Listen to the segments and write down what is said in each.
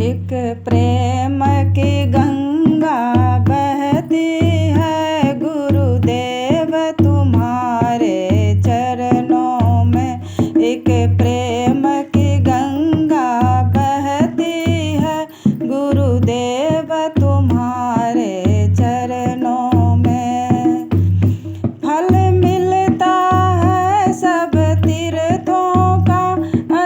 एक प्रेम की गंगा बहती है गुरुदेव तुम्हारे चरणों में। एक प्रेम की गंगा बहती है गुरुदेव तुम्हारे चरणों में। फल मिलता है सब तीर्थों का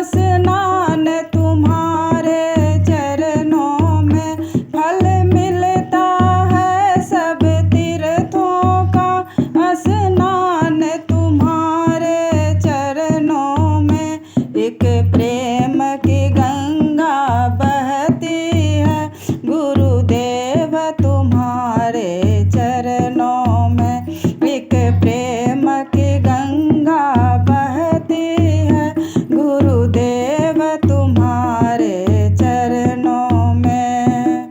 स्नान तुम्हारे चरणों में। फल मिलता है सब तीर्थों का स्नान तुम्हारे चरणों में। एक प्रेम की गंगा बहती है गुरुदेव तुम्हारे चरणों में। एक प्रेम की गंगा बहती है गुरुदेव तुम्हारे चरणों में।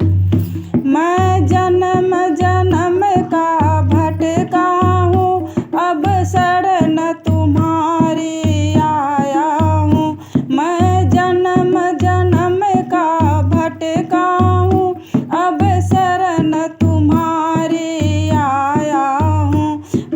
मैं जन्म जन्म का भटका हूँ, अब शरण तुम्हारी आया हूँ। मैं जन्म जन्म का भटका हूँ, अब शरण तुम्हारी आया हूँ।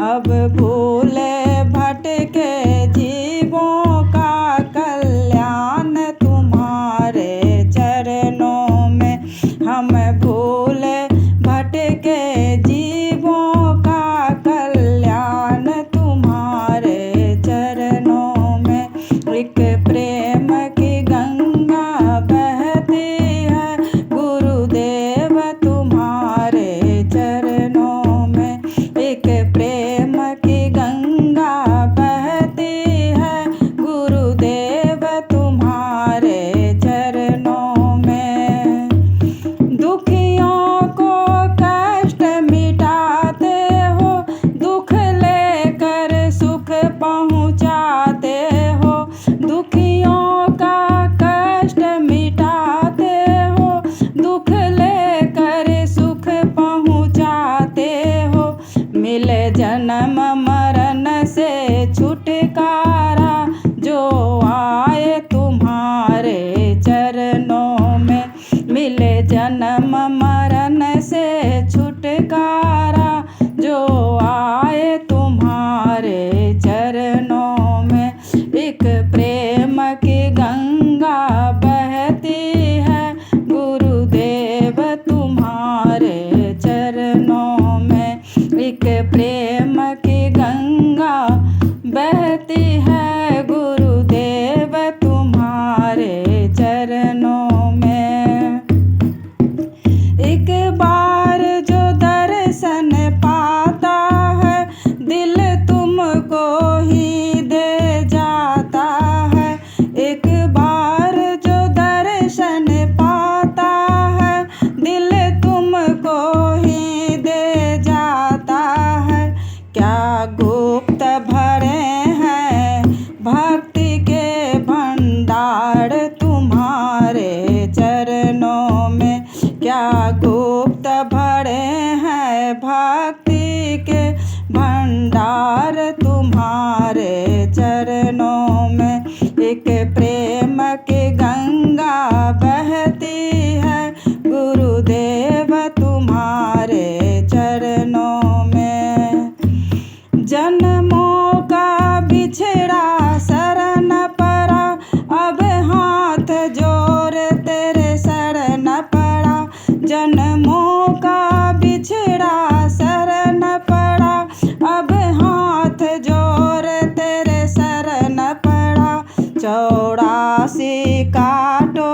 अब भूले भटके जीवों का कल्याण तुम्हारे चरणों में। हम भूले भटके जीवों का कल्याण तुम्हारे चरणों में। एक प्रेम की गंगा बहती है गुरुदेव तुम्हारे चरणों में। एक प्रेम की गंगा बहती है गुरुदेव तुम्हारे चरणों में। दुखियों को कष्ट मिटाते हो, दुख लेकर सुख पहुँचाते हो। दुखियों का कष्ट मिटाते हो, दुख लेकर सुख पहुँचाते हो। मिले जन्म मरण से छुटकारा जो आए तुम्हारे चरणों में। मिले जन्म मरण से छुटकारा जो आए तुम्हारे चरणों में। एक प्रेम की गंगा बहती है गुरुदेव तुम्हारे चरणों में। एक प्रेम की गंगा बहती है गुरुदेव तुम्हारे चरणों में। एक बार जो दर्शन पाता है, दिल तुमको ही दे जाता है। एक बार जो दर्शन पाता है, दिल तुमको ही दे जाता है। क्या गुप्त भरे हैं भक्ति के भंडार तुम्हारे चरणों में। क्या गुप्त भरे हैं भक्ति के भंडार तुम्हारे चरणों में। एक प्रेम की गंगा बहती है गुरुदेव तुम्हारे चरणों में। जन्मों का बिछड़ा शरण पड़ा, अब हाथ जोड़ तेरे शरण पड़ा। जन्मों का बिछड़ा शरण पड़ा, अब हाथ जोड़ तेरे शरण पड़ा। 84 काटो